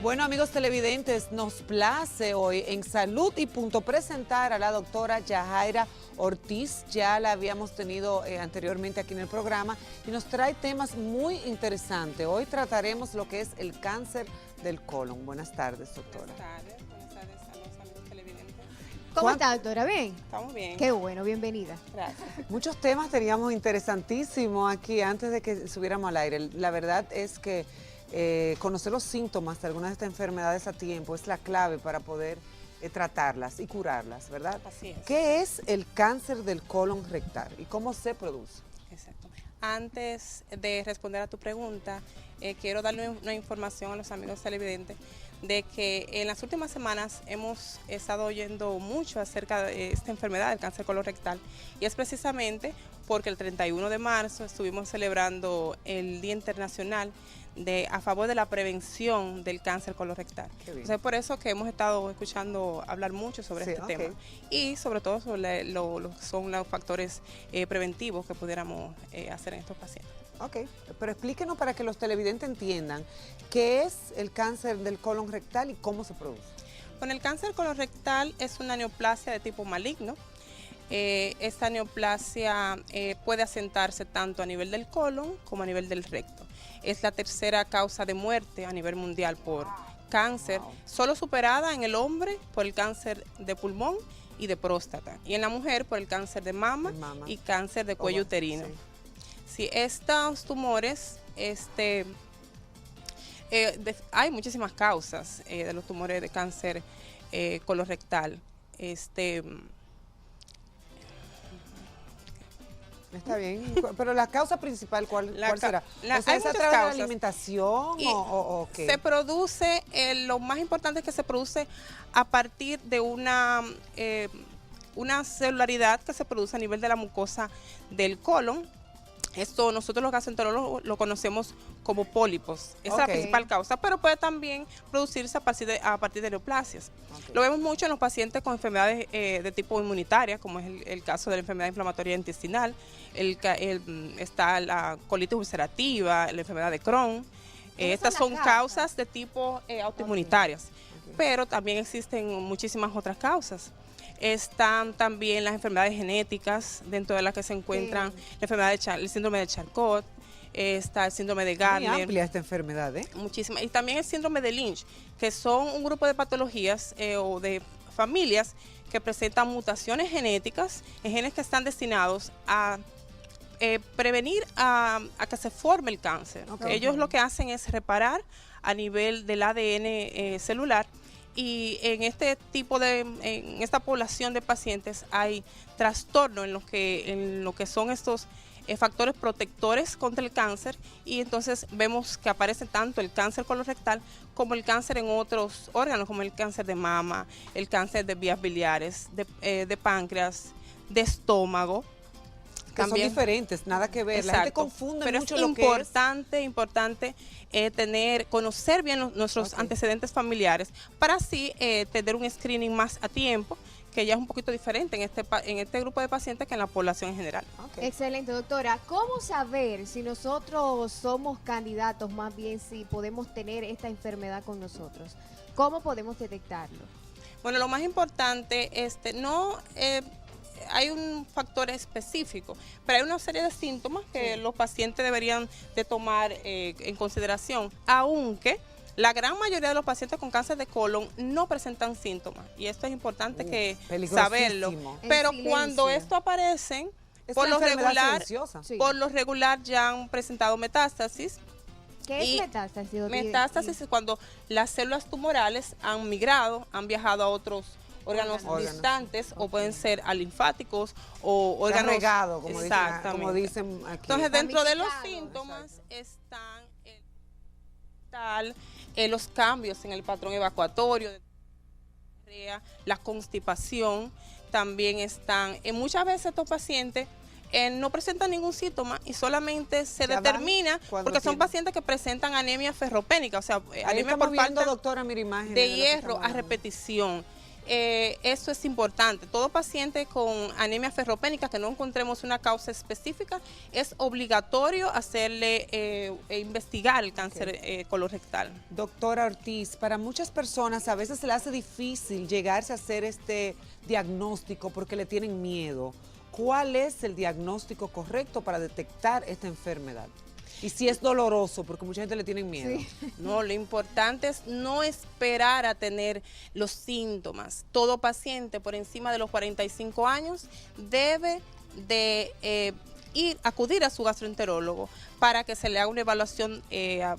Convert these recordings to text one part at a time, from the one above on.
Bueno, amigos televidentes, nos place hoy en Salud y Punto presentar a la doctora Yajaira Ortiz. Ya la habíamos tenido anteriormente aquí en el programa y nos trae temas muy interesantes. Hoy trataremos lo que es el cáncer del colon. Buenas tardes, doctora. Buenas tardes a los amigos televidentes. ¿Cómo está, doctora? ¿Bien? Estamos bien. Qué bueno, bienvenida. Gracias. Muchos temas teníamos interesantísimos aquí antes de que subiéramos al aire. La verdad es que conocer los síntomas de algunas de estas enfermedades a tiempo es la clave para poder tratarlas y curarlas, ¿verdad? Así es. ¿Qué es el cáncer del colon rectal y cómo se produce? Exacto. Antes de responder a tu pregunta, quiero darle una información a los amigos televidentes de que en las últimas semanas hemos estado oyendo mucho acerca de esta enfermedad del cáncer colorectal, y es precisamente porque el 31 de marzo estuvimos celebrando el Día Internacional a favor de la prevención del cáncer colorectal. Entonces, por eso que hemos estado escuchando hablar mucho sobre este tema y sobre todo sobre lo que son los factores preventivos que pudiéramos hacer en estos pacientes. Ok, pero explíquenos para que los televidentes entiendan qué es el cáncer del colon rectal y cómo se produce. Bueno, el cáncer colorectal es una neoplasia de tipo maligno. Esta neoplasia puede asentarse tanto a nivel del colon como a nivel del recto. Es la tercera causa de muerte a nivel mundial por cáncer, solo superada en el hombre por el cáncer de pulmón y de próstata, y en la mujer por el cáncer de mama y cáncer de cuello uterino. Sí, estos tumores, hay muchísimas causas de los tumores de cáncer colorectal. Está bien, pero la causa principal, ¿cuál será? Hay ¿Es a través de la causas. alimentación o qué? Se produce, lo más importante es que se produce a partir de una celularidad que se produce a nivel de la mucosa del colon. Esto nosotros los gastroenterólogos lo conocemos como pólipos. Esa es la principal causa, pero puede también producirse a partir de neoplasias. Lo vemos mucho en los pacientes con enfermedades de tipo inmunitaria, como es el caso de la enfermedad inflamatoria intestinal, está la colitis ulcerativa, la enfermedad de Crohn. Estas son causas de tipo autoinmunitarias, pero también existen muchísimas otras causas. Están también las enfermedades genéticas, dentro de las que se encuentran la enfermedad el síndrome de Charcot, está el síndrome de Gardner. Muy amplia esta enfermedad, ¿eh? Muchísimas. Y también el síndrome de Lynch, que son un grupo de patologías o de familias que presentan mutaciones genéticas en genes que están destinados a prevenir a que se forme el cáncer. Ellos lo que hacen es reparar a nivel del ADN celular. Y en en esta población de pacientes hay trastorno en lo que son estos factores protectores contra el cáncer, y entonces vemos que aparece tanto el cáncer colorectal como el cáncer en otros órganos, como el cáncer de mama, el cáncer de vías biliares, de páncreas, de estómago. Que son diferentes, nada que ver. Exacto. La gente confunde pero mucho es lo que es. importante conocer bien nuestros antecedentes familiares para así tener un screening más a tiempo, que ya es un poquito diferente en este grupo de pacientes que en la población en general. Excelente, doctora. ¿Cómo saber si nosotros somos candidatos, más bien si podemos tener esta enfermedad con nosotros? ¿Cómo podemos detectarlo? Bueno, lo más importante, hay un factor específico, pero hay una serie de síntomas que los pacientes deberían de tomar en consideración, aunque la gran mayoría de los pacientes con cáncer de colon no presentan síntomas, y esto es importante saberlo. Pero cuando esto aparece, por lo regular ya han presentado metástasis. ¿Qué es metástasis? Metástasis es cuando las células tumorales han migrado, han viajado a otros órganos distantes, o pueden ser linfáticos o órganos regados, como dicen aquí. Entonces, dentro de los síntomas están los cambios en el patrón evacuatorio, la constipación. También están, muchas veces estos pacientes no presentan ningún síntoma y solamente se determina porque son pacientes que presentan anemia ferropénica, o sea, anemia por falta, doctora, mira, imagen de hierro a repetición. eso es importante. Todo paciente con anemia ferropénica que no encontremos una causa específica, es obligatorio hacerle investigar el cáncer colorectal. Doctora Ortiz, para muchas personas a veces se le hace difícil llegarse a hacer este diagnóstico porque le tienen miedo. ¿Cuál es el diagnóstico correcto para detectar esta enfermedad? Y si es doloroso, porque mucha gente le tiene miedo. Sí. No, lo importante es no esperar a tener los síntomas. Todo paciente por encima de los 45 años debe de acudir a su gastroenterólogo para que se le haga una evaluación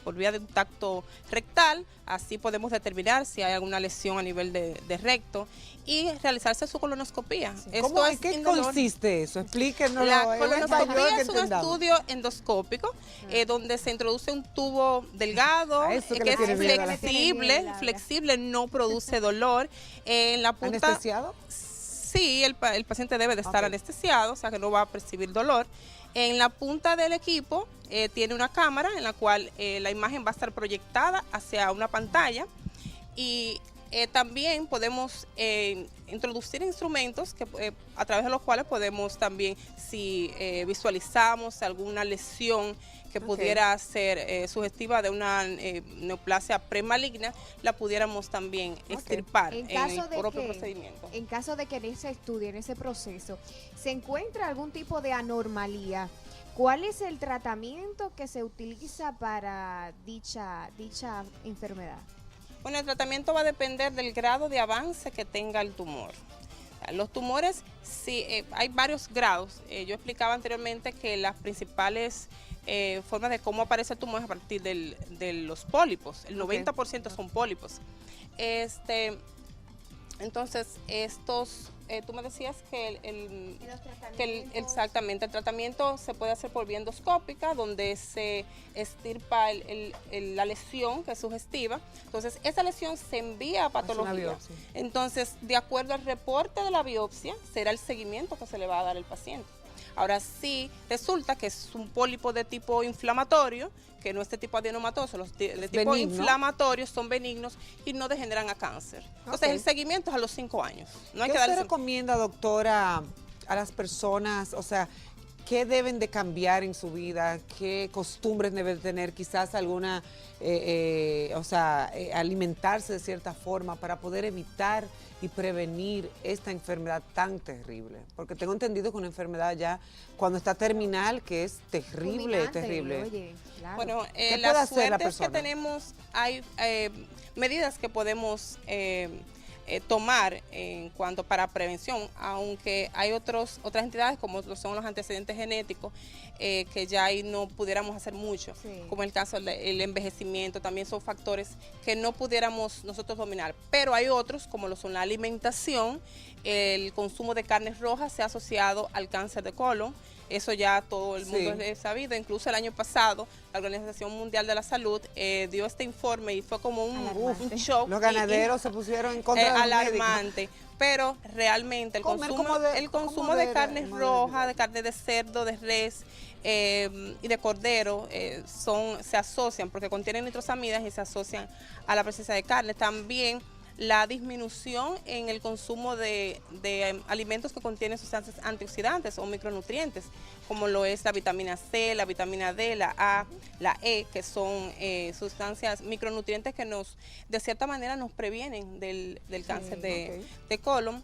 por vía de un tacto rectal. Así podemos determinar si hay alguna lesión a nivel de recto y realizarse su colonoscopía. ¿Cómo, ¿En qué consiste eso? Explíquenos. La colonoscopía es un estudio endoscópico donde se introduce un tubo delgado que es flexible, no produce dolor. En la punta, ¿anestesiado? Sí, el paciente debe de estar anestesiado, o sea que no va a percibir dolor. En la punta del equipo tiene una cámara en la cual la imagen va a estar proyectada hacia una pantalla y también podemos introducir instrumentos a través de los cuales podemos también, si visualizamos alguna lesión que pudiera ser sugestiva de una neoplasia premaligna, la pudiéramos también extirpar en el propio procedimiento. En caso de que en ese estudio, en ese proceso, se encuentre algún tipo de anormalía, ¿cuál es el tratamiento que se utiliza para dicha enfermedad? Bueno, el tratamiento va a depender del grado de avance que tenga el tumor. Los tumores, sí, hay varios grados. Yo explicaba anteriormente que las principales formas de cómo aparece el tumor es a partir de los pólipos. El 90% son pólipos. Entonces, estos, tú me decías que exactamente, el tratamiento se puede hacer por vía endoscópica, donde se extirpa la lesión que es sugestiva. Entonces, esa lesión se envía a patología. Entonces, de acuerdo al reporte de la biopsia, será el seguimiento que se le va a dar al paciente. Ahora, sí resulta que es un pólipo de tipo inflamatorio, que no es de tipo adenomatoso, los de tipo inflamatorio son benignos y no degeneran a cáncer. Entonces, el seguimiento es a los 5 años. No hay que darle. ¿Qué usted recomienda, doctora, a las personas, o sea, qué deben de cambiar en su vida, qué costumbres deben tener, quizás alguna, alimentarse de cierta forma para poder evitar y prevenir esta enfermedad tan terrible? Porque tengo entendido que una enfermedad ya cuando está terminal, que es terrible, terrible. Oye, claro. Bueno, ¿qué las puede hacer la suertes que persona? tenemos, hay medidas que podemos tomar en cuanto para prevención, aunque hay otras entidades como lo son los antecedentes genéticos, que ya ahí no pudiéramos hacer mucho, como el caso del envejecimiento, también son factores que no pudiéramos nosotros dominar, pero hay otros como lo son la alimentación, el consumo de carnes rojas se ha asociado al cáncer de colon. Eso ya todo el mundo es sabido. Incluso el año pasado, la Organización Mundial de la Salud dio este informe y fue como un shock. Los ganaderos se pusieron en contra de los alarmante. médicos. Pero realmente el consumo de carnes rojas, de carne de cerdo, de res y de cordero se asocian porque contienen nitrosamidas y se asocian a la presencia de carne. También la disminución en el consumo de alimentos que contienen sustancias antioxidantes o micronutrientes, como lo es la vitamina C, la vitamina D, la A, la E, que son sustancias micronutrientes que de cierta manera nos previenen del cáncer de colon.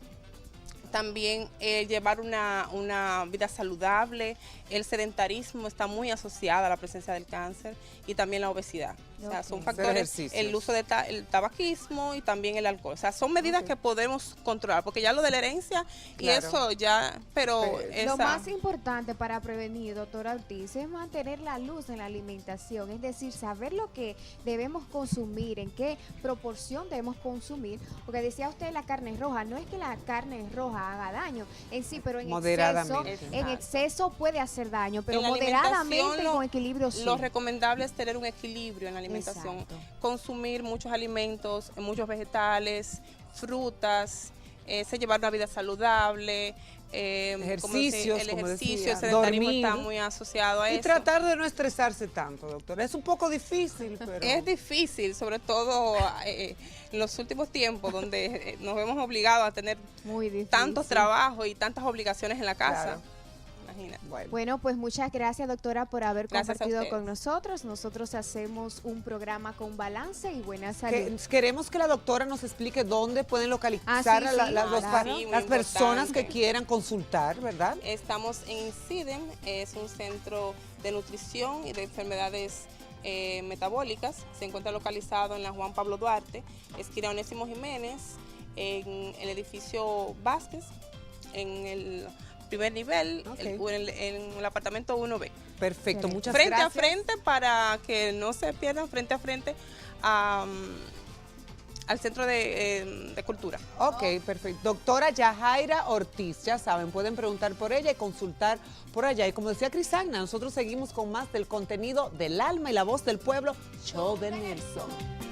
También llevar una vida saludable, el sedentarismo está muy asociado a la presencia del cáncer y también la obesidad. O sea, son factores, el uso del tabaquismo y también el alcohol. O sea, son medidas que podemos controlar, porque ya lo de la herencia y eso ya, pero lo más importante para prevenir, doctora Ortiz, es mantener la luz en la alimentación, es decir, saber lo que debemos consumir, en qué proporción debemos consumir, porque decía usted la carne roja, no es que la carne roja haga daño en sí, pero en exceso puede hacer daño, pero moderadamente y con equilibrio sí. Lo recomendable es tener un equilibrio en la alimentación, consumir muchos alimentos, muchos vegetales, frutas, llevar una vida saludable, Ejercicios, el como ejercicio, decía, el sedentarismo dormir. está muy asociado a Y eso. tratar de no estresarse tanto, doctora. Es un poco difícil, pero... Es difícil, sobre todo en los últimos tiempos, donde nos vemos obligados a tener Muy difícil. tantos trabajos y tantas obligaciones en la casa. Claro. Imagínate. Bueno, pues muchas gracias, doctora, por haber Gracias a compartido ustedes. con nosotros. Nosotros hacemos un programa con balance y buena salud. Queremos que la doctora nos explique dónde pueden localizar Ah, sí, a sí, claro. Sí, muy las personas que importante. quieran consultar, ¿verdad? Estamos en INCIDEM, es un centro de nutrición y de enfermedades metabólicas. Se encuentra localizado en la Juan Pablo Duarte, esquina Onésimo Jiménez, en el edificio Vázquez, en el primer nivel, Ok. en el apartamento 1B. Perfecto, muchas Frente gracias. a frente, para que no se pierdan, frente a frente al Centro de Cultura. Ok, perfecto. Doctora Yajaira Ortiz, ya saben, pueden preguntar por ella y consultar por allá. Y como decía Crisagna, nosotros seguimos con más del contenido del alma y la voz del pueblo, Show de Nelson.